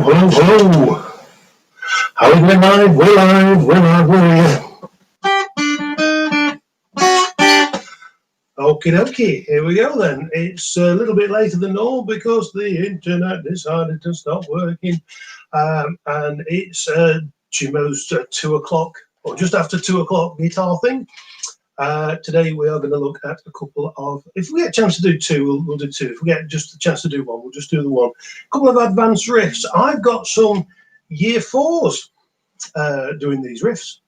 hello, hello. How are we live? We're live. We're live. We're Okie dokie. Here we go then. It's a little bit later than normal because the internet decided to stop working. And it's Jimo's 2 o'clock or just after 2 o'clock guitar thing. Today we are going to look at a couple of, if we get a chance to do two, we'll do two. If we get just a chance to do one, we'll just do the one. A couple of advanced riffs. I've got some year fours doing these riffs.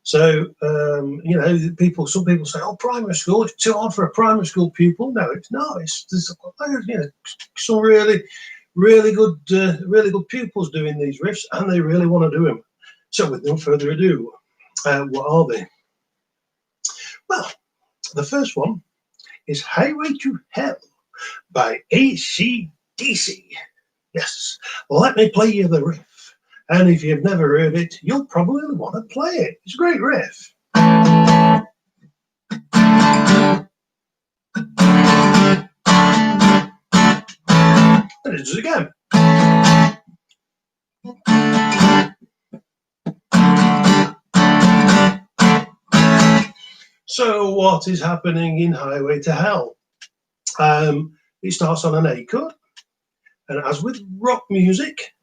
So, you know, some people say, oh, primary school, it's too hard for a primary school pupil. No, it's not. There's you know, some really good pupils doing these riffs, and they really want to do them. So with no further ado, what are they? Well, the first one is Highway to Hell by AC/DC. Yes, let me play you the riff. And if you've never heard it, you'll probably want to play it. It's a great riff. And it does it again. So what is happening in Highway to Hell? It starts on an A chord, and as with rock music,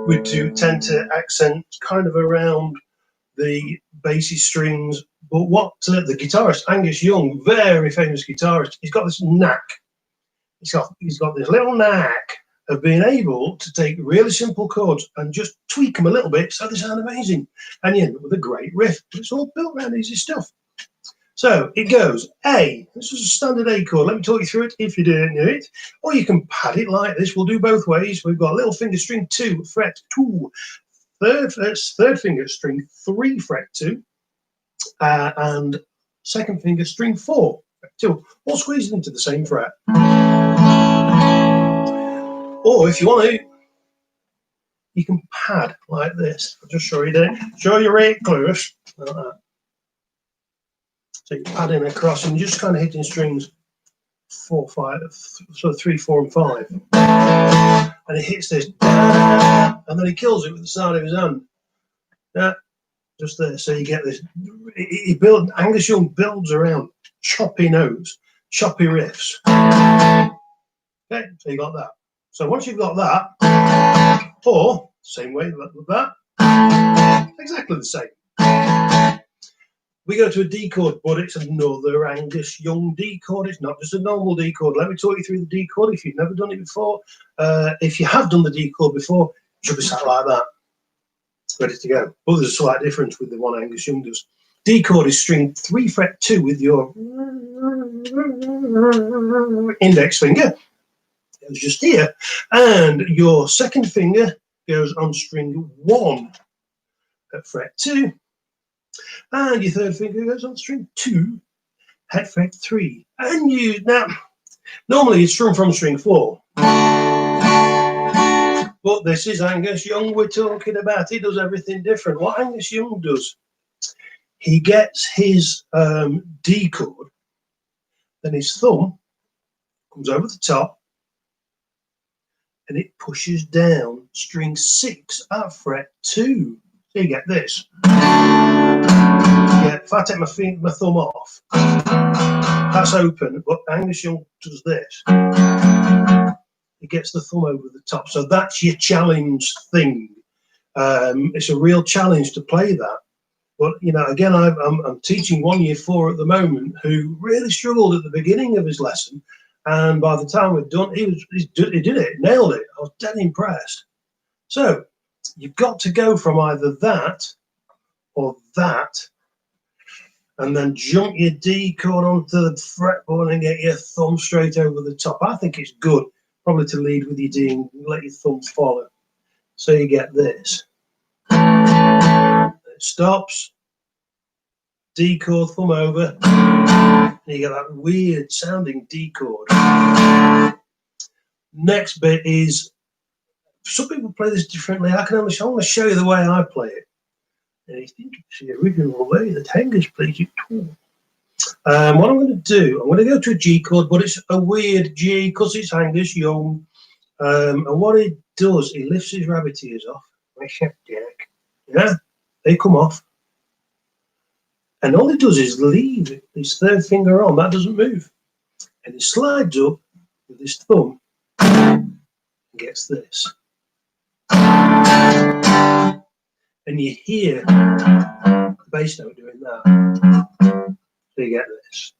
we do tend to accent kind of around the bassy strings. But what the guitarist Angus Young, very famous guitarist, he's got this knack. He's got this little knack of being able to take really simple chords and just tweak them a little bit so they sound amazing, and you end up with a great riff. It's all built around easy stuff. So it goes A. This is a standard A chord. Let me talk you through it if you didn't know it. Or you can pad it like this. We'll do both ways. We've got little finger string 2, fret 2, third finger string 3, fret 2, and second finger string 4, fret 2, all squeezed into the same fret. Or if you want to, you can pad like this. I'll just show you that. Show you right close, like that. So you're padding across and you're just kind of hitting strings 4, 5, so 3, 4, and 5. And it hits this, and then he kills it with the side of his hand. Yeah, just there. So you get this. Angus Young builds around choppy notes, choppy riffs. Okay, so you got that. So once you've got that, or same way with that, exactly the same. We go to a D chord, but it's another Angus Young D chord. It's not just a normal D chord. Let me talk you through the D chord if you've never done it before. If you have done the D chord before, you should be sat like that, ready to go. But there's a slight difference with the one Angus Young does. D chord is string 3, fret 2 with your index finger. It's just here. And your second finger goes on string 1 at fret 2. And your third finger goes on string 2 at fret 3. And you now normally it's strung from string 4. But this is Angus Young we're talking about. He does everything different. What Angus Young does, he gets his D chord, then his thumb comes over the top and it pushes down string 6 at fret 2. So you get this. Yeah, if I take my thumb off, that's open, but Angus Young does this. He gets the thumb over the top. So that's your challenge thing. It's a real challenge to play that. But, you know, again, I'm teaching 1 year 4 at the moment who really struggled at the beginning of his lesson. And by the time we're done, he did it, nailed it. I was dead impressed. So you've got to go from either that or that, and then jump your D chord onto the fretboard and get your thumb straight over the top. I think it's good, probably to lead with your D and let your thumbs follow. So you get this. It stops, D chord, thumb over, and you get that weird sounding D chord. Next bit is, some people play this differently. I'm going to show you the way I play it. And I think it's the original way that Angus plays it too. What I'm going to do, I'm going to go to a G chord, but it's a weird G because it's Angus Young. And what he does, he lifts his rabbit ears off. Yeah, they come off. And all he does is leave his third finger on. That doesn't move. And he slides up with his thumb and gets this. And you hear the bass note doing that. So you get this.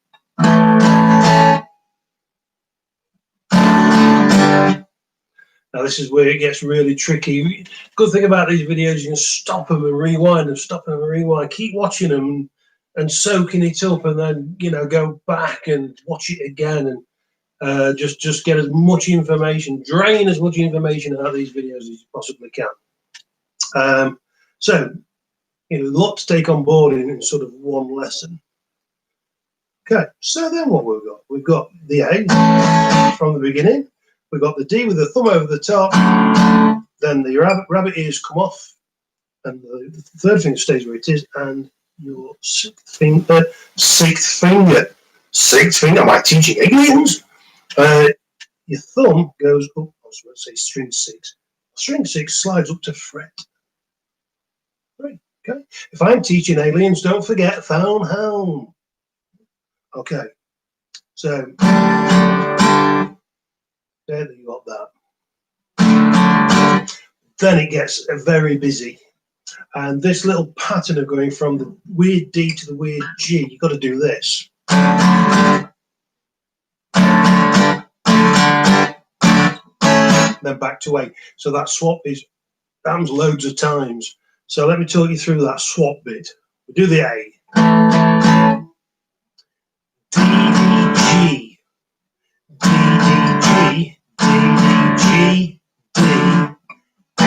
Now this is where it gets really tricky. Good thing about these videos, you can stop them and rewind and stop them and rewind. Keep watching them and soaking it up, and then go back and watch it again, and just get as much information, drain as much information out of these videos as you possibly can. So a lot to take on board in sort of one lesson. Okay, so then what we've got the A from the beginning. We've got the D with the thumb over the top. Then the rabbit ears come off, and the third finger stays where it is, and your sixth finger. Am I teaching aliens? Your thumb goes up. I was going to say string 6. String 6 slides up to fret. Right. Okay. If I'm teaching aliens, don't forget phone home. Okay. So there you got that. Then it gets very busy. And this little pattern of going from the weird D to the weird G, you've got to do this. Then back to A. So that swap happens loads of times. So let me talk you through that swap bit. We do the A. D, D, G. D, D, G. D, D, G. D, A, A.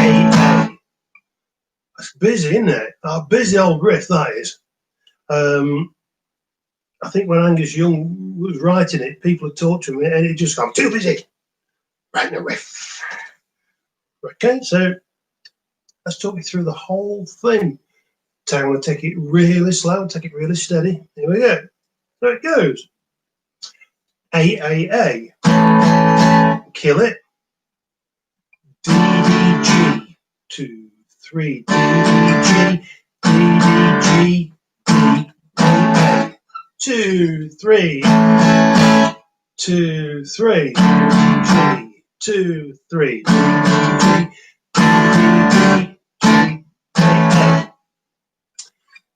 That's busy, isn't it? A busy old riff, that is. I think when Angus Young was writing it, people had talked to him, and it just got too busy writing a riff. Okay, so let's talk you through the whole thing. I'm going to take it really slow, take it really steady. Here we go. So it goes. A, A, A. Kill it. D, D, G. 2, 3. D, D, G. D, D, G. D, A, A. 2, 3. 2, 3. G. 2, 3. G.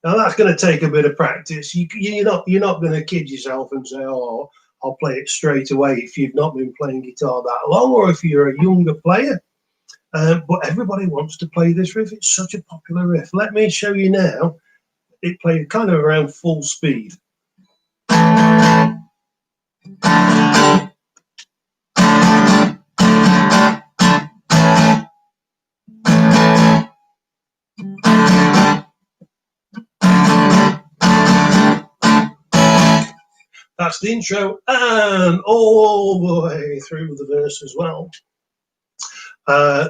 Now that's going to take a bit of practice. You're not going to kid yourself and say, "Oh, I'll play it straight away," if you've not been playing guitar that long, or if you're a younger player. But everybody wants to play this riff. It's such a popular riff. Let me show you now. It played kind of around full speed. That's the intro, and all the way through the verse as well.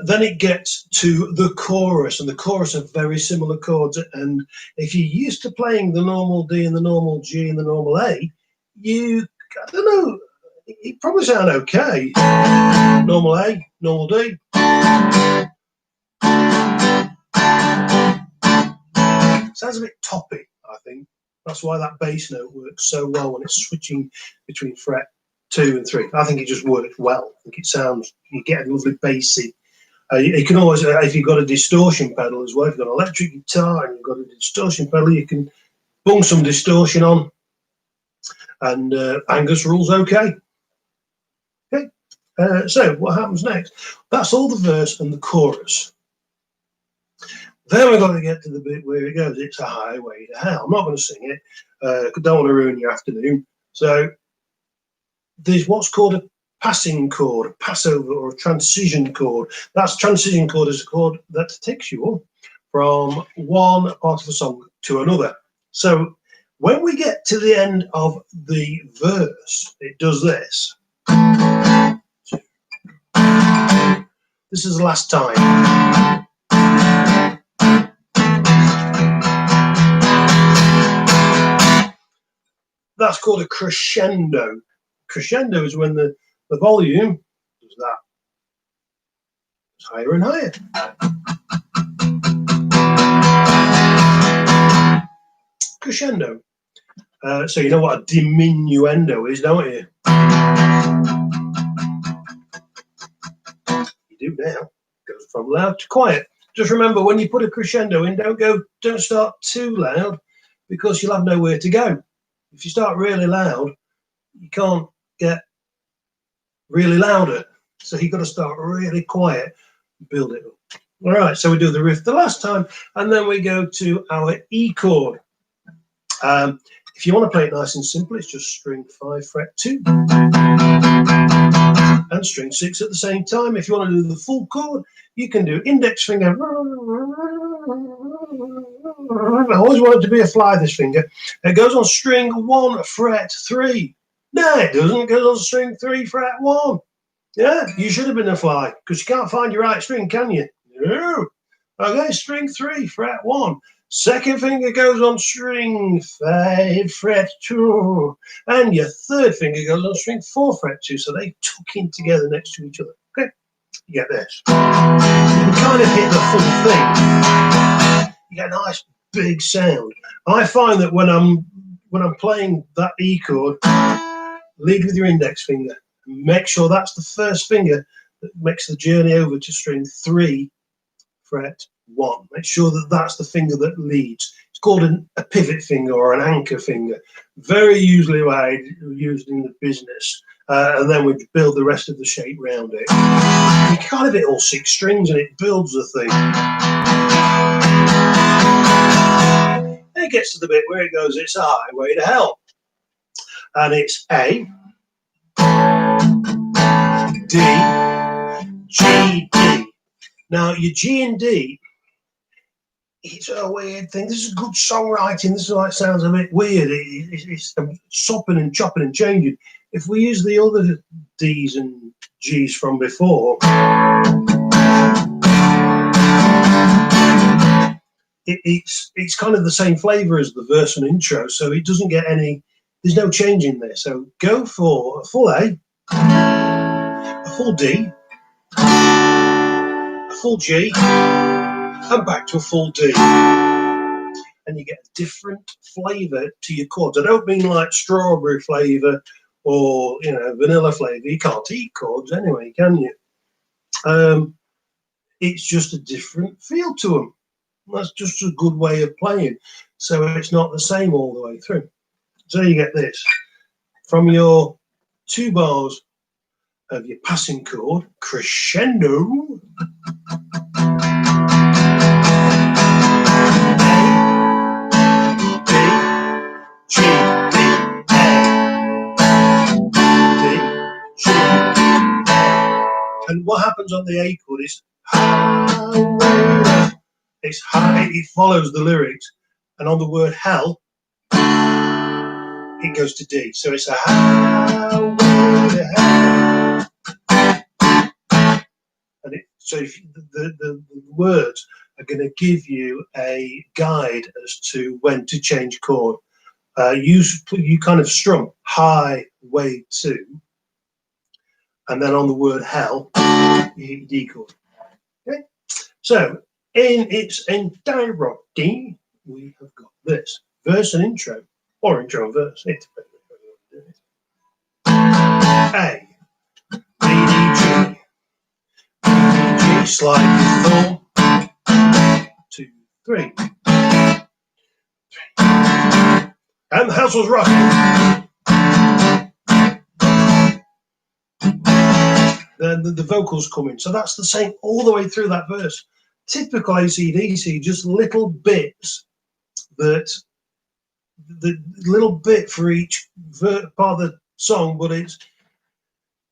Then it gets to the chorus, and the chorus are very similar chords. And if you're used to playing the normal D and the normal G and the normal A, I don't know, it probably sound okay. Normal A, normal D. Sounds a bit toppy, I think. That's why that bass note works so well when it's switching between fret 2 and 3. I think it just works well. I think it sounds, you get a lovely bassy. You can always, if you've got a distortion pedal as well, if you've got an electric guitar and you've got a distortion pedal, you can bung some distortion on, and Angus rules okay. Okay, so what happens next? That's all the verse and the chorus. Then we've got to get to the bit where it goes, "It's a highway to hell." I'm not going to sing it. Don't want to ruin your afternoon. So there's what's called a passing chord, a passover, or a transition chord. That's transition chord is a chord that takes you from one part of the song to another. So when we get to the end of the verse, it does this. This is the last time. That's called a crescendo. Crescendo is when the volume does that. It's higher and higher. Crescendo. So you know what a diminuendo is, don't you? You do now. It goes from loud to quiet. Just remember, when you put a crescendo in, don't start too loud, because you'll have nowhere to go. If you start really loud, you can't get really louder. So you've got to start really quiet, build it up. All right, so we do the riff the last time, and then we go to our E chord. If you want to play it nice and simple, it's just string 5, fret 2, and string 6 at the same time. If you want to do the full chord, you can do index finger. I always want it to be a fly, this finger. It goes on string 1, fret 3. No, it doesn't. It goes on string 3, fret 1. Yeah, you should have been a fly, because you can't find your right string, can you? No. Okay, string 3, fret 1. Second finger goes on string 5, fret 2. And your third finger goes on string 4, fret 2. So they tuck in together next to each other. Okay, you get this. You can kind of hit the full thing. You get a nice big sound. I find that when I'm playing that E chord, lead with your index finger. Make sure that's the first finger that makes the journey over to string 3, fret 1. Make sure that that's the finger that leads. It's called a pivot finger or an anchor finger. Very usually used in the business. And then we build the rest of the shape around it. You kind of hit all 6 strings and it builds the thing. And it gets to the bit where it goes, it's a highway to hell. And it's A, D, G, D. Now, your G and D, it's a weird thing. This is good songwriting. This is why it sounds a bit weird. It's sopping and chopping and changing. If we use the other Ds and Gs from before, it's kind of the same flavour as the verse and intro, so it doesn't get any, there's no change in there. So go for a full A, a full D, a full G, and back to a full D. And you get a different flavour to your chords. I don't mean like strawberry flavour or, you know, vanilla flavour. You can't eat chords anyway, can you? It's just a different feel to them. That's just a good way of playing. So it's not the same all the way through. So you get this. From your 2 bars of your passing chord, crescendo, and what happens on the A chord is it's high, it follows the lyrics, and on the word hell, it goes to D. So it's a highway to hell. And so if the words are going to give you a guide as to when to change chord. You kind of strum highway to, and then on the word hell, you hit D chord. Okay? So in its entirety, we have got this verse and intro, or intro and verse. A, B, D, G, B, D, G, slide 4, 2, 3, and the house was rocking. Then the vocals come in, so that's the same all the way through that verse. Typical AC/DC, just little bits that the little bit for each part of the song, but it's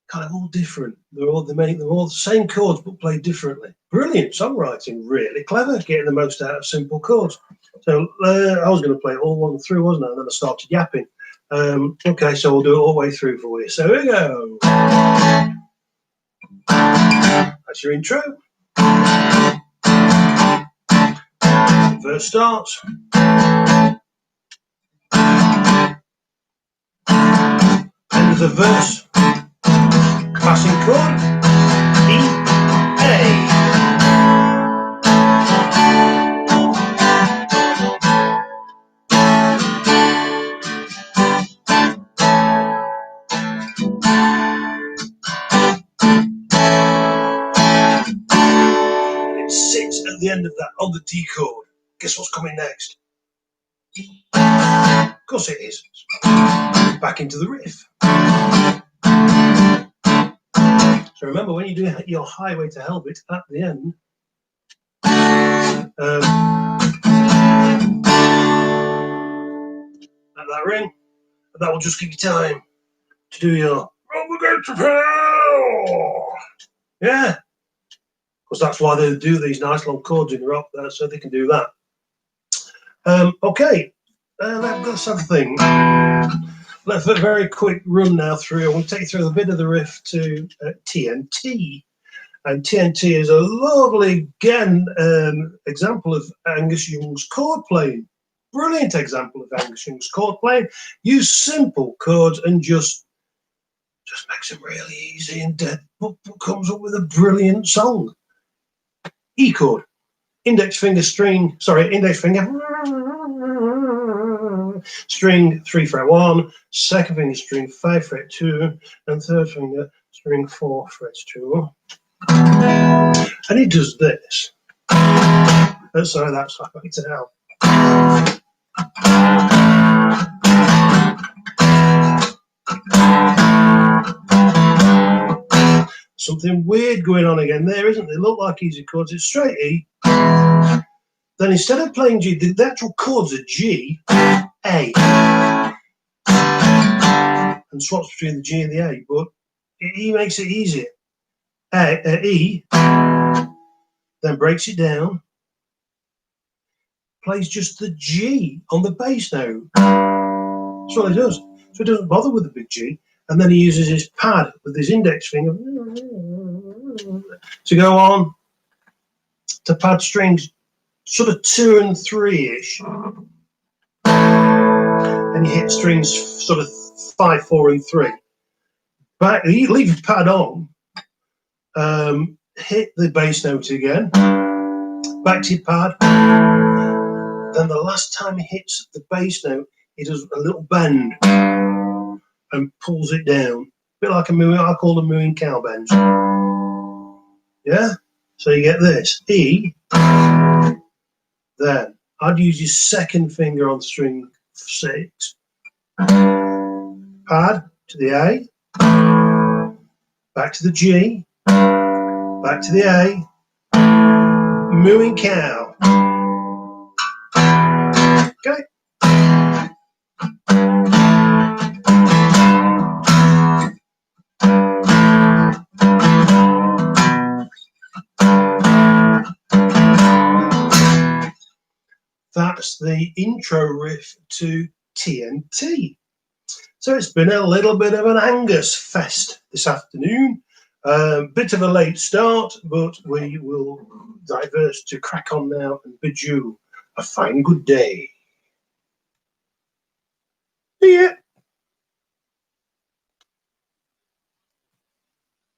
kind of all different. They're all the same chords but played differently. Brilliant songwriting, really clever, getting the most out of simple chords. So I was going to play it all one through, wasn't I? And then I started yapping. Okay, so we'll do it all the way through for you. So here we go. That's your intro. Verse starts. End of the verse. Passing chord. E, A. sits at the end of that on the D chord. Guess what's coming next? Of course it is. Back into the riff. So remember, when you do your Highway to Hell bit at the end, let that ring, and that will just give you time to do your On the Gates of Hell. Yeah, because that's why they do these nice long chords in rock there, so they can do that. Okay, that's something. Let's have a very quick run now through. I want to take you through a bit of the riff to TNT. And TNT is a lovely, again, example of Angus Young's chord playing. Brilliant example of Angus Young's chord playing. Use simple chords and just makes them really easy and dead, but comes up with a brilliant song. E chord, index finger, string 3 fret 1, second finger string 5 fret 2, and third finger string 4 fret 2. And he does this. Sorry, that's Highway to Hell. Something weird going on again there, isn't there? They look like easy chords. It's straight E. Then instead of playing G, the actual chords are G, A. And swaps between the G and the A, but E makes it easier. E, then breaks it down, plays just the G on the bass note. That's what he does. So he doesn't bother with the big G, and then he uses his pad with his index finger to go on to pad strings sort of 2 and 3-ish. And you hit strings sort of 5, 4, and 3. Back, you leave your pad on, hit the bass note again, back to your pad. Then the last time he hits the bass note, he does a little bend and pulls it down. A bit like a mooing, I call them mooing cow bends. Yeah? So you get this. E, then I'd use your second finger on string 6. Pad to the A, back to the G, back to the A, mooing cow. Okay. That's the intro riff to TNT. So it's been a little bit of an Angus fest this afternoon. Bit of a late start, but we will diverse to crack on now and bid you a fine good day. See ya.